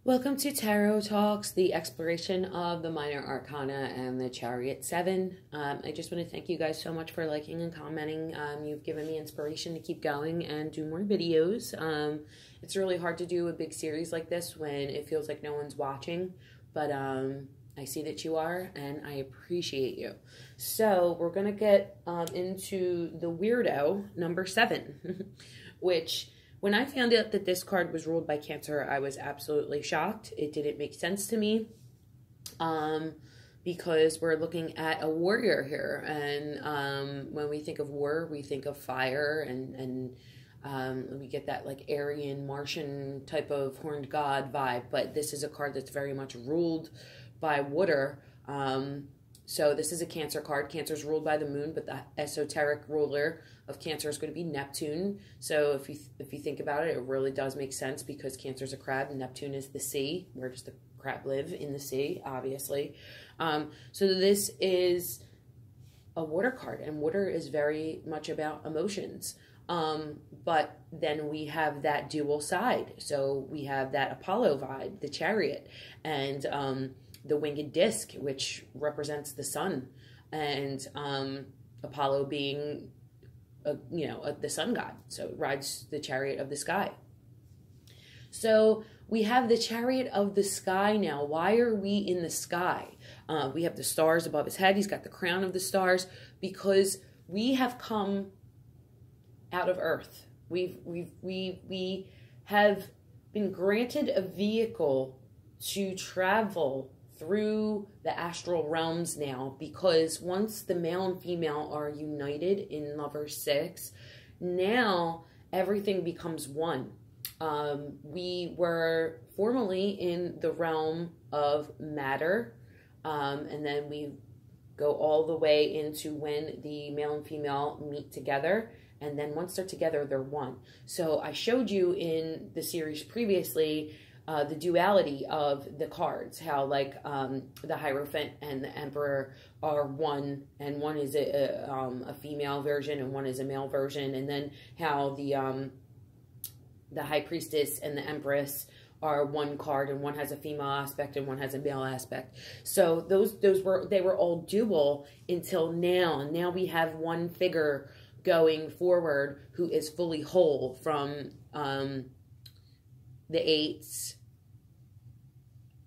Welcome to Tarot Talks, the exploration of the minor arcana and the Chariot 7. I just want to thank you guys so much for liking and commenting. You've given me inspiration to keep going and do more videos. It's really hard to do a big series like this when it feels like no one's watching, but I see that you are, and I appreciate you. So we're going to get into the weirdo number 7, which... When I found out that this card was ruled by Cancer, I was absolutely shocked. It didn't make sense to me because we're looking at a warrior here. And when we think of war, we think of fire and we get that like Aryan, Martian type of horned god vibe. But this is a card that's very much ruled by water. So this is a Cancer card. Cancer is ruled by the moon, but the esoteric ruler of Cancer is going to be Neptune. So if you think about it, it really does make sense because Cancer is a crab and Neptune is the sea. Where does the crab live? In the sea, obviously. So this is a water card, and water is very much about emotions. But then we have that dual side. So we have that Apollo vibe, the Chariot, and the winged disc, which represents the sun, and Apollo being, the sun god. So it rides the chariot of the sky. So we have the chariot of the sky now. Why are we in the sky? We have the stars above his head. He's got the crown of the stars because we have come out of Earth. We have been granted a vehicle to travel through the astral realms now, because once the male and female are united in Lover 6, now everything becomes one. We were formerly in the realm of matter, and then we go all the way into when the male and female meet together, and then once they're together, they're one. So I showed you in the series previously the duality of the cards, how like the Hierophant and the Emperor are one, and one is a female version and one is a male version, and then how the High Priestess and the Empress are one card, and one has a female aspect and one has a male aspect. So they were all dual until now, and now we have one figure going forward who is fully whole from the 8s,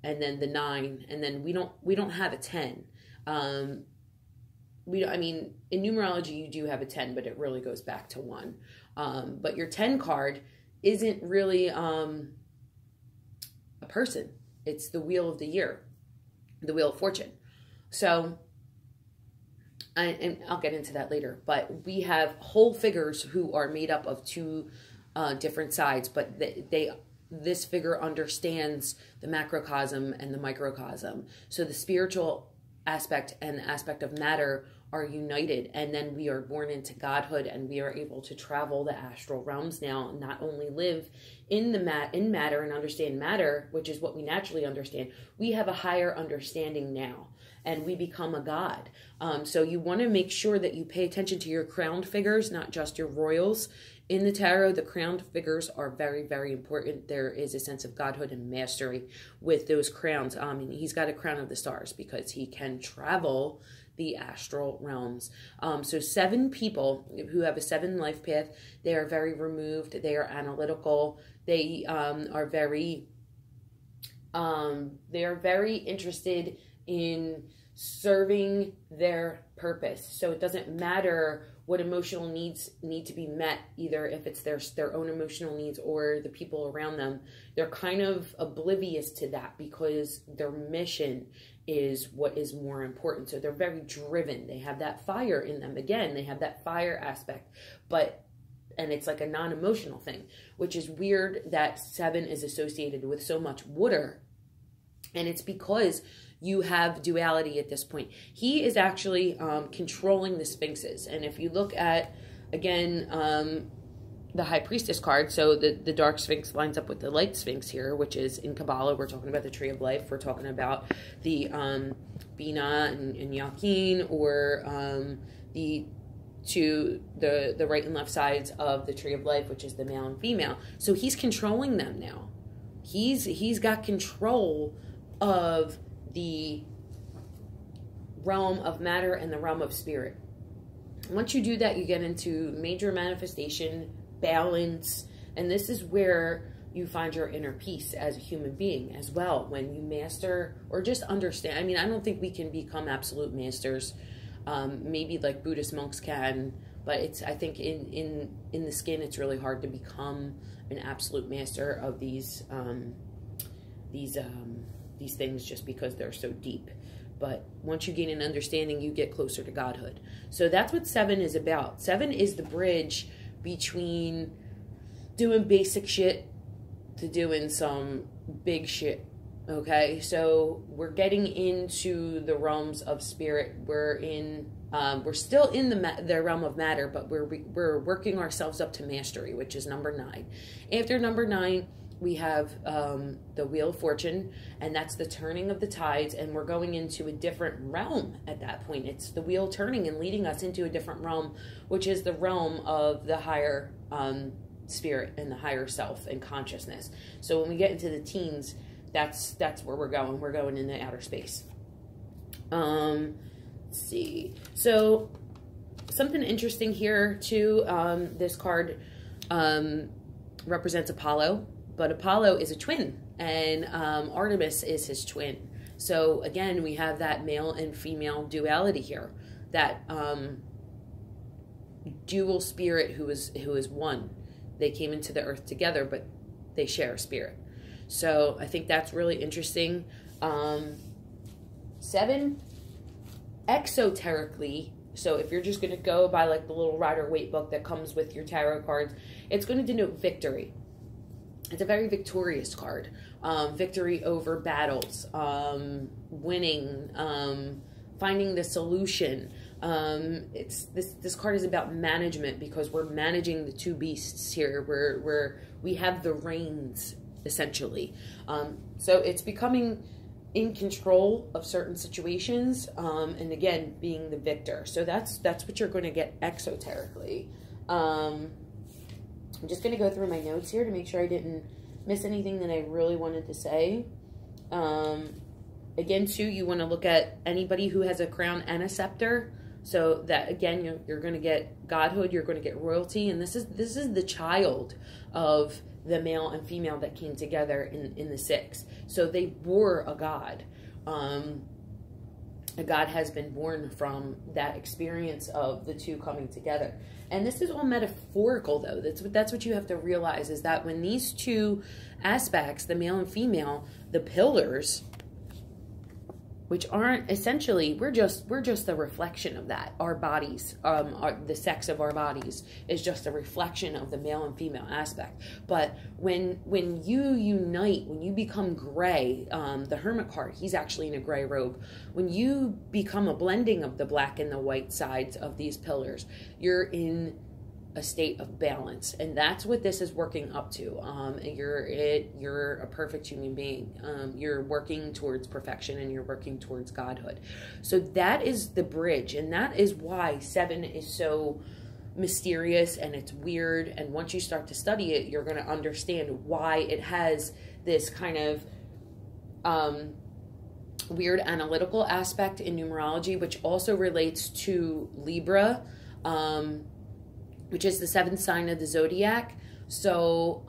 and then the 9, and then we don't have a 10. I mean, in numerology you do have a 10, but it really goes back to 1. But your 10 card isn't really a person. It's the wheel of the year, the wheel of fortune. So, and I'll get into that later. But we have whole figures who are made up of 2 different sides, but this figure understands the macrocosm and the microcosm. So the spiritual aspect and the aspect of matter are united, and then we are born into godhood, and we are able to travel the astral realms now, and not only live in matter and understand matter, which is what we naturally understand. We have a higher understanding now, and we become a god. So you want to make sure that you pay attention to your crowned figures, not just your royals. In the tarot, the crowned figures are very, very important. There is a sense of godhood and mastery with those crowns. He's got a crown of the stars because he can travel the astral realms. So 7 people who have a 7 life path, they are very removed. They are analytical. They are very interested in serving their purpose. So it doesn't matter what emotional needs need to be met, either if it's their own emotional needs or the people around them. They're kind of oblivious to that because their mission is what is more important. So they're very driven. They have that fire in them. Again, they have that fire aspect, and it's like a non-emotional thing, which is weird that 7 is associated with so much water. And it's because you have duality at this point. He is actually controlling the sphinxes. And if you look at, again, the High Priestess card, so the Dark Sphinx lines up with the Light Sphinx here, which is in Kabbalah. We're talking about the Tree of Life. We're talking about the Bina and Yakin, or the right and left sides of the Tree of Life, which is the male and female. So he's controlling them now. He's got control of the realm of matter and the realm of spirit. Once you do that, you get into major manifestation, balance, and this is where you find your inner peace as a human being as well. When you master or just understand, I mean, I don't think we can become absolute masters. Maybe like Buddhist monks can, but I think in the skin, it's really hard to become an absolute master of these things, just because they're so deep. But once you gain an understanding, you get closer to godhood. So that's what 7 is about. 7 is the bridge between doing basic shit to doing some big shit. Okay, so we're getting into the realms of spirit. We're still in the realm of matter, but we're working ourselves up to mastery, which is number 9. After number 9, we have the Wheel of Fortune, and that's the turning of the tides, and we're going into a different realm at that point. It's the wheel turning and leading us into a different realm, which is the realm of the higher spirit and the higher self and consciousness. So when we get into the teens, that's where we're going. We're going into outer space. Let's see. So something interesting here too. This card represents Apollo. But Apollo is a twin, and Artemis is his twin. So again, we have that male and female duality here, that dual spirit who is one. They came into the earth together, but they share a spirit. So I think that's really interesting. 7, exoterically. So if you're just going to go by like the little Rider-Waite book that comes with your tarot cards, it's going to denote victory. It's a very victorious card. Victory over battles, winning, finding the solution. This card is about management, because we're managing the two beasts here. We have the reins, essentially. So it's becoming in control of certain situations, and again, being the victor. So that's what you're going to get exoterically. I'm just going to go through my notes here to make sure I didn't miss anything that I really wanted to say. Again, too, you want to look at anybody who has a crown and a scepter. So that, again, you're going to get godhood, you're going to get royalty. And this is the child of the male and female that came together in the 6. So they bore a god. A god has been born from that experience of the two coming together. And this is all metaphorical, though. That's what you have to realize, is that when these two aspects, the male and female, the pillars, which aren't essentially, we're just a reflection of that. Our bodies, the sex of our bodies is just a reflection of the male and female aspect. But when you unite, when you become gray, the Hermit card, he's actually in a gray robe. When you become a blending of the black and the white sides of these pillars, you're in a state of balance, and that's what this is working up to. You're a perfect human being. You're working towards perfection, and you're working towards godhood. So that is the bridge, and that is why 7 is so mysterious and it's weird. And once you start to study it, you're going to understand why it has this kind of weird analytical aspect in numerology, which also relates to Libra, which is the 7th sign of the zodiac. So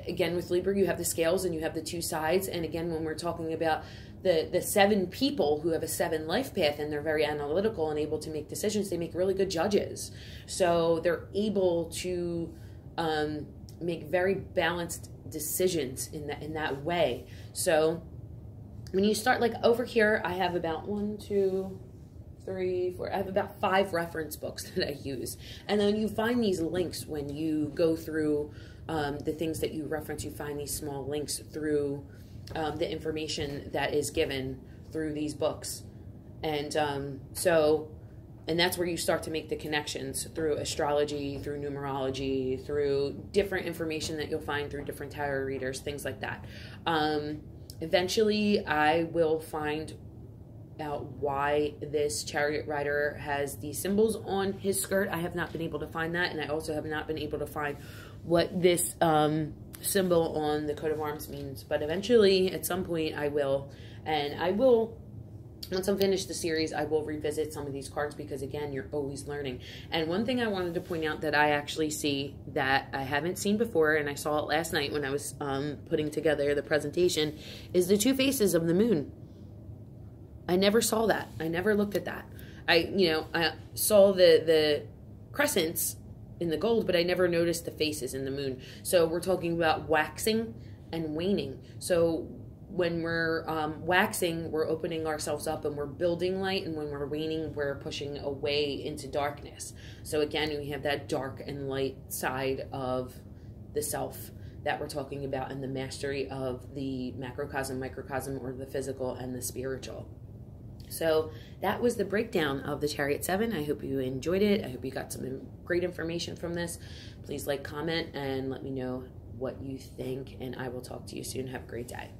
again, with Libra, you have the scales and you have the 2 sides. And again, when we're talking about the 7 people who have a 7 life path, and they're very analytical and able to make decisions, they make really good judges. So they're able to make very balanced decisions in that way. So when you start, like over here, I have about 1, 2, 3, 4, I have about 5 reference books that I use. And then you find these links when you go through the things that you reference. You find these small links through the information that is given through these books. And and that's where you start to make the connections through astrology, through numerology, through different information that you'll find through different tarot readers, things like that. Eventually, I will find out why this chariot rider has these symbols on his skirt. I have not been able to find that, and I also have not been able to find what this symbol on the coat of arms means, but eventually at some point I will, and I will, once I'm finished the series, I will revisit some of these cards because, again, you're always learning. And one thing I wanted to point out that I actually see that I haven't seen before, and I saw it last night when I was putting together the presentation, is the two faces of the moon. I never saw that. I never looked at that. I saw the crescents in the gold, but I never noticed the faces in the moon. So we're talking about waxing and waning. So when we're waxing, we're opening ourselves up and we're building light, and when we're waning, we're pushing away into darkness. So again, we have that dark and light side of the self that we're talking about, and the mastery of the macrocosm, microcosm, or the physical and the spiritual. So that was the breakdown of the Chariot 7. I hope you enjoyed it. I hope you got some great information from this. Please like, comment, and let me know what you think, and I will talk to you soon. Have a great day.